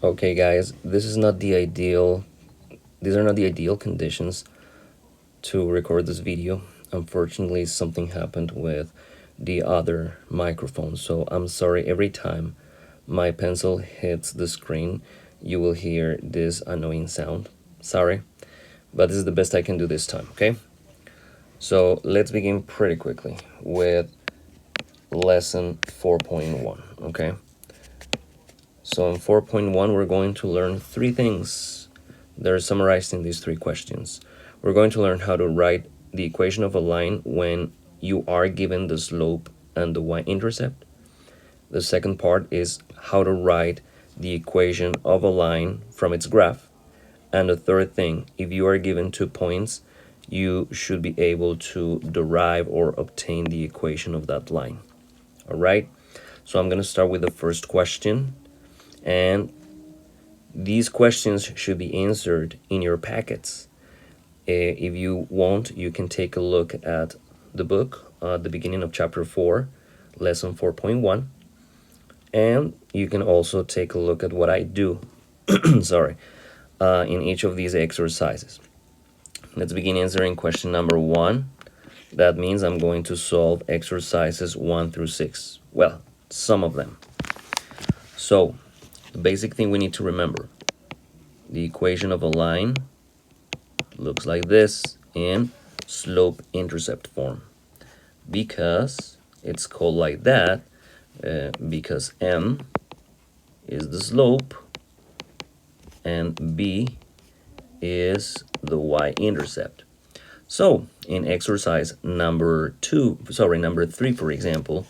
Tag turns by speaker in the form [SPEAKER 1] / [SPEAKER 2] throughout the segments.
[SPEAKER 1] Okay guys, these are not the ideal conditions to record this video. Unfortunately, something happened with the other microphone, so I'm sorry. Every time my pencil hits the screen, you will hear this annoying sound. Sorry, but this is the best I can do this time, okay? So let's begin pretty quickly with lesson 4.1, okay? So in 4.1, we're going to learn three things. They're summarized in these three questions. We're going to learn how to write the equation of a line when you are given the slope and the y-intercept. The second part is how to write the equation of a line from its graph. And the third thing, if you are given 2 points, you should be able to derive or obtain the equation of that line. All right, so I'm going to start with the first question. And these questions should be answered in your packets. If you want, you can take a look at the book at the beginning of chapter 4, lesson 4.1. And you can also take a look at what I do sorry, in each of these exercises. Let's begin answering question number 1. That means I'm going to solve exercises 1 through 6. Well, some of them. So, the basic thing we need to remember, the equation of a line looks like this in slope-intercept form. Because it's called like that, because M is the slope and B is the y-intercept. So in exercise number 3, for example,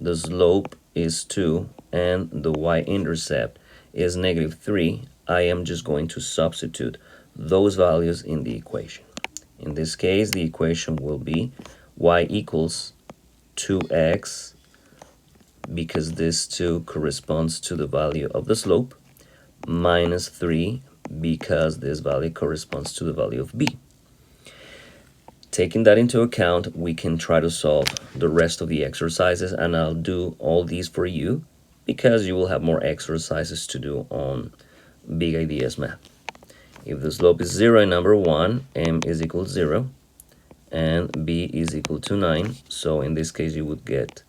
[SPEAKER 1] the slope is 2 and the y-intercept is -3. I am just going to substitute those values in the equation. In this case, the equation will be y equals 2x, because this 2 corresponds to the value of the slope, minus 3, because this value corresponds to the value of b. Taking that into account, we can try to solve the rest of the exercises, and I'll do all these for you because you will have more exercises to do on big ideas math. If the slope is 0 in number 1, m is equal to 0, and b is equal to 9. So in this case, you would get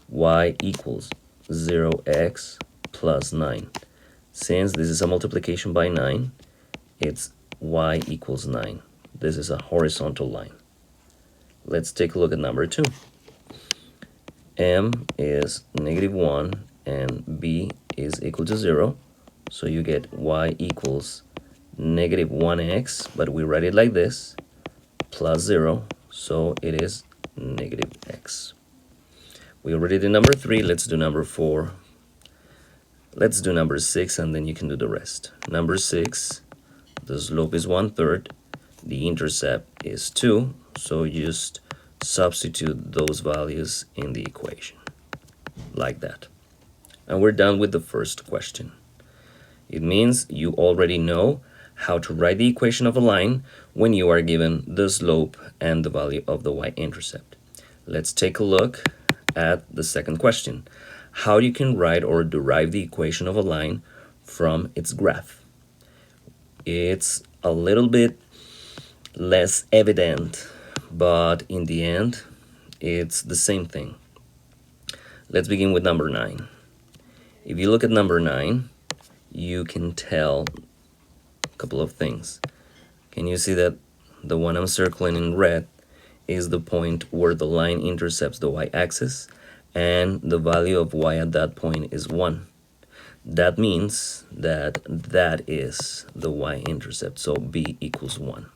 [SPEAKER 1] y equals 0x plus 9. Since this is a multiplication by 9, it's y equals 9. This is a horizontal line. Let's take a look at number 2. M is -1 and b is equal to 0. So you get y equals -1x, but we write it like this, plus 0. So it is -x. We already did number 3. Let's do number 4. Let's do number 6, and then you can do the rest. Number 6, the slope is 1/3. The intercept is 2. So just substitute those values in the equation, like that. And we're done with the first question. It means you already know how to write the equation of a line when you are given the slope and the value of the y-intercept. Let's take a look at the second question. How you can write or derive the equation of a line from its graph. It's a little bit less evident, but in the end, it's the same thing. Let's begin with number 9. If you look at number 9, you can tell a couple of things. Can you see that the one I'm circling in red is the point where the line intercepts the y-axis, and the value of y at that point is 1. That means that that is the y-intercept, so b equals 1.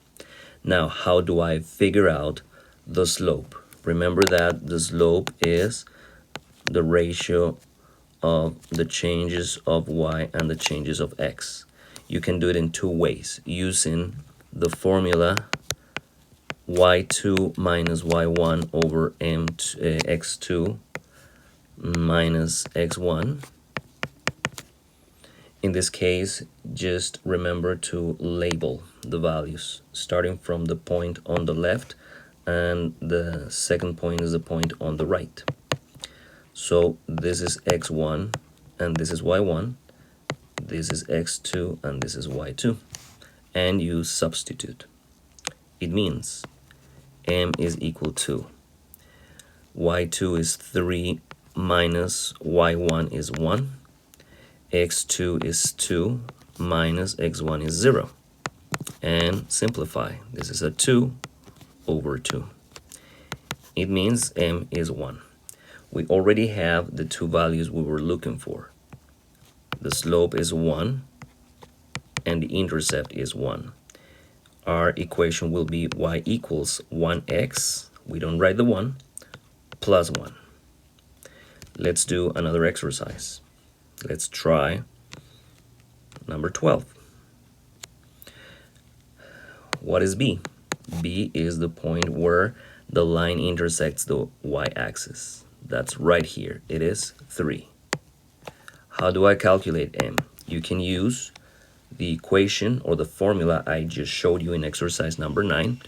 [SPEAKER 1] Now, how do I figure out the slope? Remember that the slope is the ratio of the changes of y and the changes of x. You can do it in 2 ways, using the formula y2 minus y1 over x2 minus x1. In this case, just remember to label the values, starting from the point on the left, and the second point is the point on the right. So this is x1 and this is y1. This is x2 and this is y2. And you substitute. It means m is equal to y2 is 3 minus y1 is 1. x2 is 2 minus x1 is 0. And simplify. This is a 2 over 2. It means m is 1. We already have the two values we were looking for. The slope is 1 and the intercept is 1. Our equation will be y equals 1x, we don't write the 1, plus 1. Let's do another exercise. Let's try number 12. What is B? B is the point where the line intersects the y-axis. That's right here. It is 3. How do I calculate m? You can use the equation or the formula I just showed you in exercise number 9,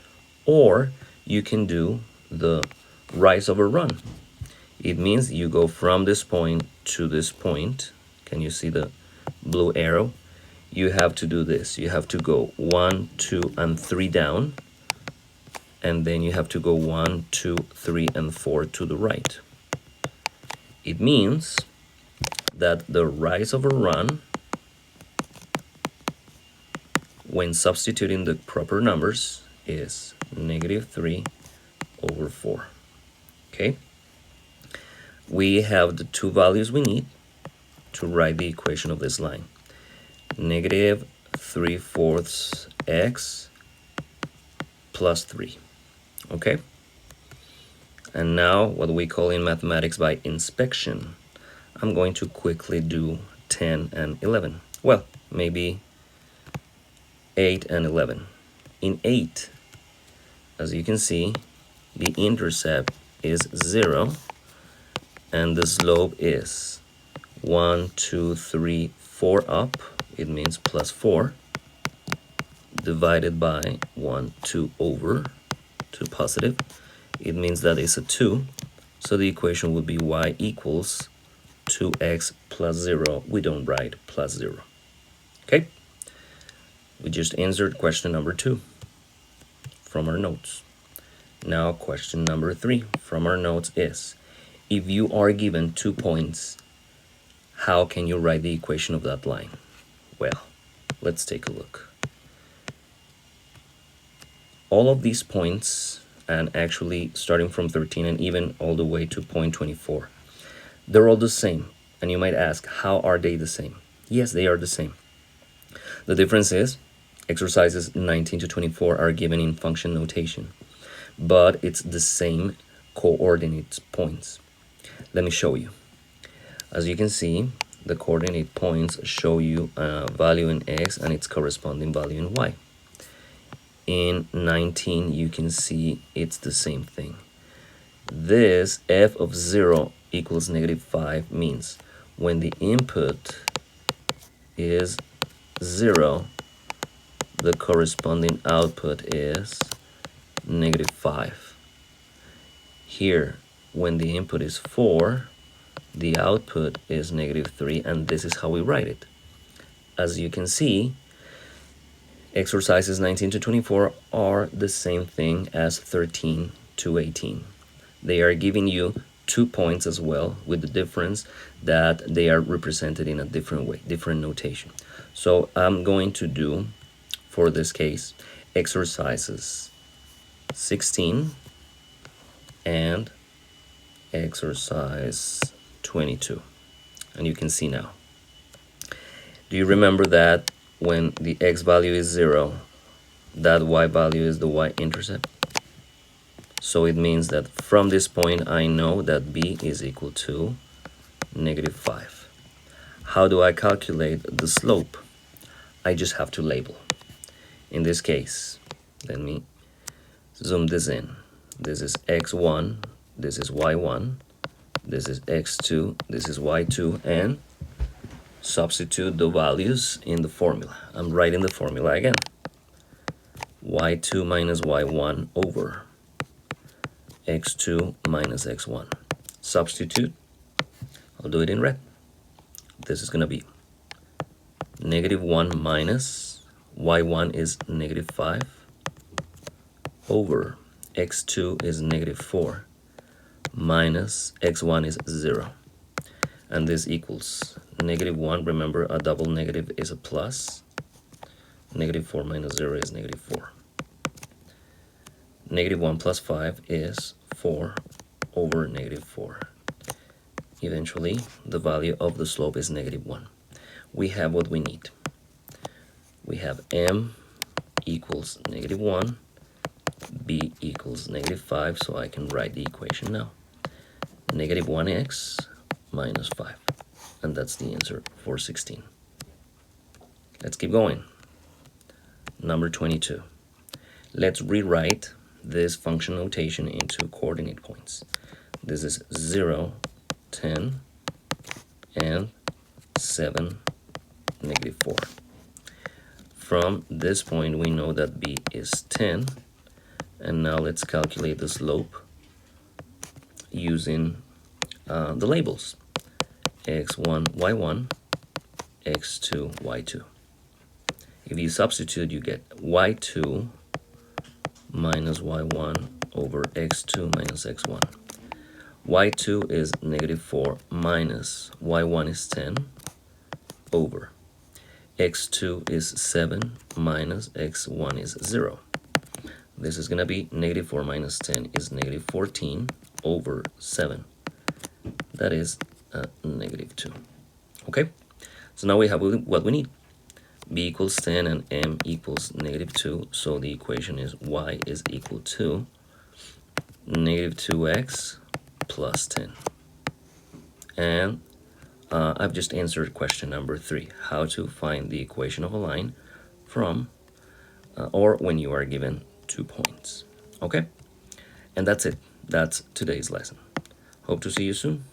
[SPEAKER 1] or you can do the rise over run. It means you go from this point to this point. Can you see the blue arrow? You have to do this. You have to go 1, 2, and 3 down, and then you have to go 1, 2, 3, and 4 to the right. It means that the rise over run, when substituting the proper numbers, is -3 over 4. Okay? We have the two values we need to write the equation of this line. -3/4 x plus 3. Okay? And now what we call in mathematics by inspection. I'm going to quickly do 10 and 11. Well, maybe 8 and 11. In 8, as you can see, the intercept is 0 and the slope is 1, 2, 3, 4 up. It means plus 4 divided by 1, 2 over 2 positive. It means that it's a 2. So the equation would be y equals 2x plus 0. We don't write plus 0. Okay? We just answered question number 2 from our notes. Now question number 3 from our notes is, if you are given 2 points, how can you write the equation of that line? Well, let's take a look. All of these points, and actually starting from 13 and even all the way to point 24, they're all the same. And you might ask, how are they the same? Yes, they are the same. The difference is exercises 19 to 24 are given in function notation, but it's the same coordinate points. Let me show you. As you can see, the coordinate points show you a value in x and its corresponding value in y. In 19, you can see it's the same thing. This f of 0 equals -5 means when the input is 0, the corresponding output is -5. Here, when the input is 4, the output is -3, and this is how we write it. As you can see, exercises 19 to 24 are the same thing as 13 to 18. They are giving you 2 points as well, with the difference that they are represented in a different way, different notation. So I'm going to do, for this case, exercises 16 and exercise 22. And you can see now. Do you remember that when the x value is 0, that y value is the y-intercept? So it means that from this point, I know that b is equal to -5. How do I calculate the slope? I just have to label. In this case, let me zoom this in. This is x1, this is y1, this is x2, this is y2, and substitute the values in the formula. I'm writing the formula again. y2 minus y1 over x2 minus x1. Substitute. I'll do it in red. This is going to be Negative 1 minus y1 is negative 5 over x2 is negative 4 minus x1 is 0. And this equals negative 1. Remember, a double negative is a plus. Negative 4 minus 0 is negative 4. Negative 1 plus 5 is 4 over negative 4. Eventually, the value of the slope is negative 1. We have what we need. We have m equals negative 1, b equals negative 5, so I can write the equation now. Negative 1x minus 5. And that's the answer for 16. Let's keep going. Number 22. Let's rewrite this function notation into coordinate points. This is 0, 10, and 7, negative 4. From this point, we know that b is 10. And now let's calculate the slope using the labels. x1, y1, x2, y2. If you substitute, you get y2 minus y1 over x2 minus x1. y2 is negative 4 minus y1 is 10 over x2 is 7 minus x1 is 0. This is going to be negative 4 minus 10 is negative 14 over 7. That is negative 2. Okay, so now we have what we need. B equals 10 and m equals negative 2. So the equation is y is equal to negative 2x plus 10. And I've just answered question number 3, how to find the equation of a line from or when you are given 2 points. Okay, and that's it. That's today's lesson. Hope to see you soon.